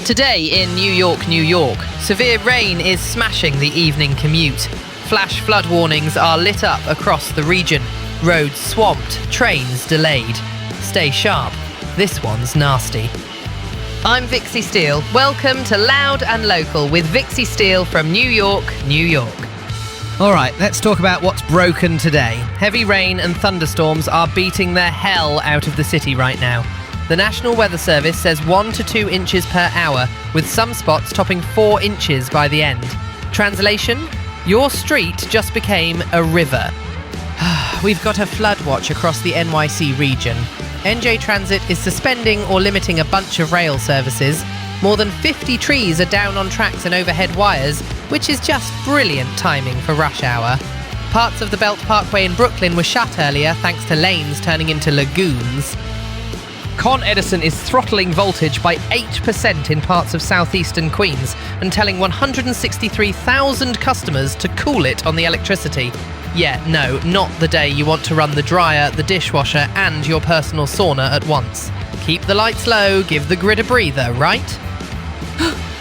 Today in New York, New York, severe rain is smashing the evening commute. Flash flood warnings are lit up across the region. Roads swamped, trains delayed. Stay sharp. This one's nasty. I'm Vixie Steele. Welcome to Loud and Local with Vixie Steele from New York, New York. All right, let's talk about what's broken today. Heavy rain and thunderstorms are beating the hell out of the city right now. The National Weather Service says 1 to 2 inches per hour, with some spots topping 4 inches by the end. Translation? Your street just became a river. We've got a flood watch across the NYC region. NJ Transit is suspending or limiting a bunch of rail services. More than 50 trees are down on tracks and overhead wires, which is just brilliant timing for rush hour. Parts of the Belt Parkway in Brooklyn were shut earlier thanks to lanes turning into lagoons. Con Edison is throttling voltage by 8% in parts of southeastern Queens and telling 163,000 customers to cool it on the electricity. Yeah, no, not the day you want to run the dryer, the dishwasher and your personal sauna at once. Keep the lights low, give the grid a breather, right?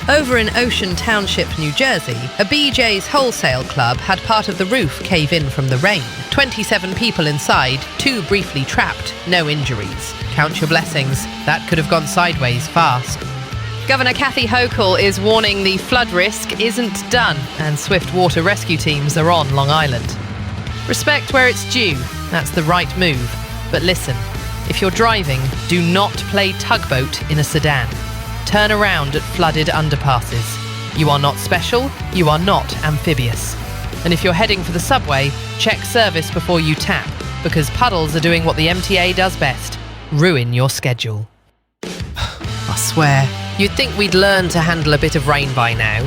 Over in Ocean Township, New Jersey, a BJ's wholesale club had part of the roof cave in from the rain. 27 people inside, 2 briefly trapped, no injuries. Count your blessings, that could have gone sideways fast. Governor Kathy Hochul is warning the flood risk isn't done and swift water rescue teams are on Long Island. Respect where it's due, that's the right move. But listen, if you're driving, do not play tugboat in a sedan. Turn around at flooded underpasses. You are not special, you are not amphibious. And if you're heading for the subway, check service before you tap, because puddles are doing what the MTA does best: ruin your schedule. I swear, you'd think we'd learn to handle a bit of rain by now.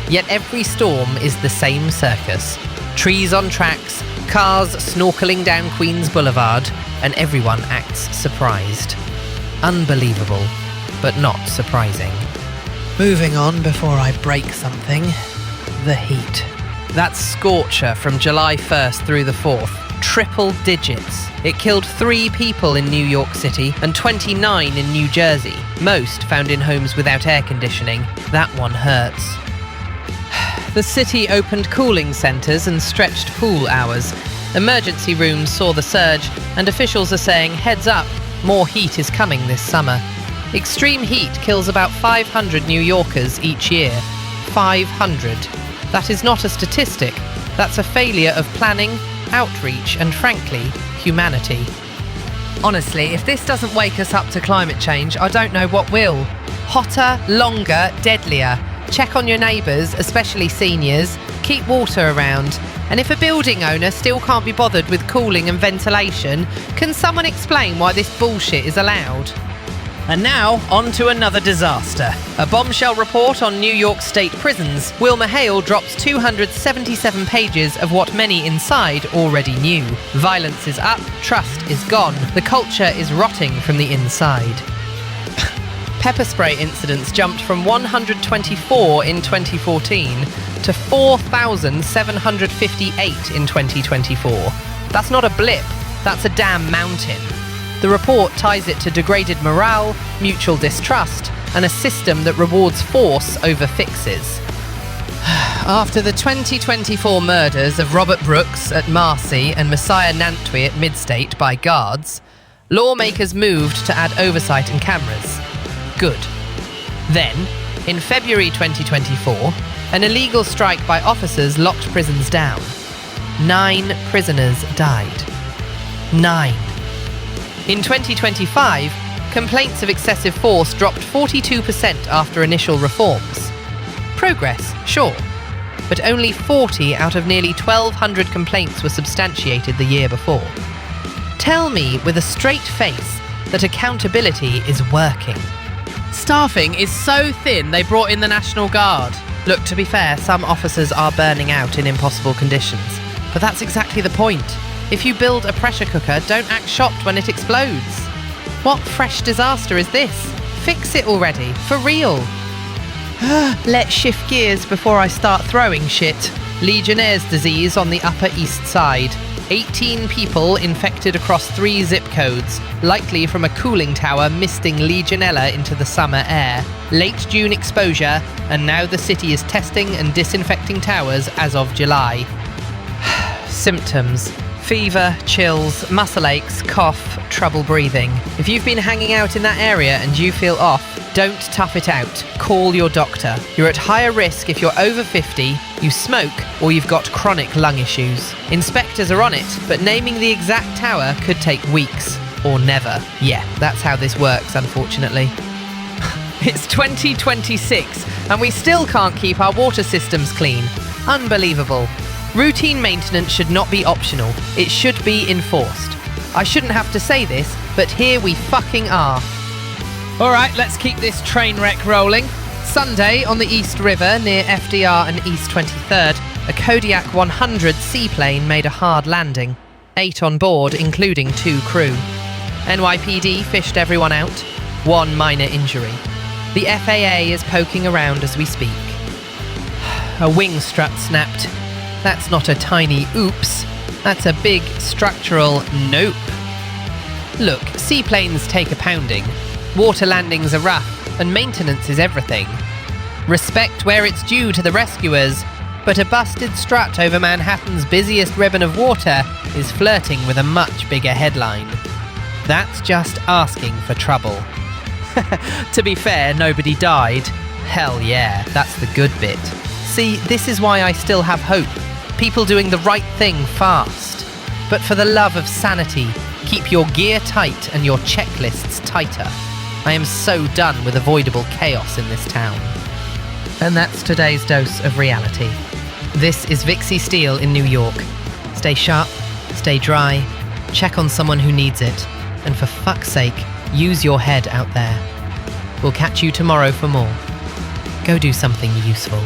Yet every storm is the same circus. Trees on tracks, cars snorkeling down Queens Boulevard, and everyone acts surprised. Unbelievable, but not surprising. Moving on before I break something. The heat. That's scorcher from July 1st through the 4th. Triple digits. It killed 3 people in New York City and 29 in New Jersey, most found in homes without air conditioning. That one hurts. The city opened cooling centres and stretched pool hours. Emergency rooms saw the surge, and officials are saying, heads up, more heat is coming this summer. Extreme heat kills about 500 New Yorkers each year. 500. That is not a statistic. That's a failure of planning, outreach, and frankly, humanity. Honestly, if this doesn't wake us up to climate change, I don't know what will. Hotter, longer, deadlier. Check on your neighbours, especially seniors. Keep water around. And if a building owner still can't be bothered with cooling and ventilation, can someone explain why this bullshit is allowed? And now, on to another disaster. A bombshell report on New York State prisons. Wilma Hale drops 277 pages of what many inside already knew. Violence is up, trust is gone, the culture is rotting from the inside. Pepper spray incidents jumped from 124 in 2014 to 4,758 in 2024. That's not a blip, that's a damn mountain. The report ties it to degraded morale, mutual distrust, and a system that rewards force over fixes. After the 2024 murders of Robert Brooks at Marcy and Messiah Nantwi at Midstate by guards, lawmakers moved to add oversight and cameras. Good. Then, in February 2024, an illegal strike by officers locked prisons down. 9 prisoners died. 9. In 2025, complaints of excessive force dropped 42% after initial reforms. Progress, sure, but only 40 out of nearly 1,200 complaints were substantiated the year before. Tell me with a straight face that accountability is working. Staffing is so thin they brought in the National Guard. Look, to be fair, some officers are burning out in impossible conditions, but that's exactly the point. If you build a pressure cooker, don't act shocked when it explodes. What fresh disaster is this? Fix it already, for real. Let's shift gears before I start throwing shit. Legionnaire's disease on the Upper East Side. 18 people infected across 3 zip codes, likely from a cooling tower misting Legionella into the summer air. Late June exposure, and now the city is testing and disinfecting towers as of July. Symptoms: fever, chills, muscle aches, cough, trouble breathing. If you've been hanging out in that area and you feel off, don't tough it out. Call your doctor. You're at higher risk if you're over 50, you smoke, or you've got chronic lung issues. Inspectors are on it, but naming the exact tower could take weeks, or never. Yeah, that's how this works, unfortunately. It's 2026, and we still can't keep our water systems clean. Unbelievable. Routine maintenance should not be optional. It should be enforced. I shouldn't have to say this, but here we fucking are. All right, let's keep this train wreck rolling. Sunday, on the East River near FDR and East 23rd, a Kodiak 100 seaplane made a hard landing. 8 on board, including 2 crew. NYPD fished everyone out. 1 minor injury. The FAA is poking around as we speak. A wing strut snapped. That's not a tiny oops. That's a big structural nope. Look, seaplanes take a pounding. Water landings are rough, and maintenance is everything. Respect where it's due to the rescuers, but a busted strut over Manhattan's busiest ribbon of water is flirting with a much bigger headline. That's just asking for trouble. To be fair, nobody died. Hell yeah, that's the good bit. See, this is why I still have hope. People doing the right thing fast. But for the love of sanity, keep your gear tight and your checklists tighter. I am so done with avoidable chaos in this town. And that's today's dose of reality. This is Vixie Steele in New York. Stay sharp, stay dry, check on someone who needs it, and for fuck's sake, use your head out there. We'll catch you tomorrow for more. Go do something useful.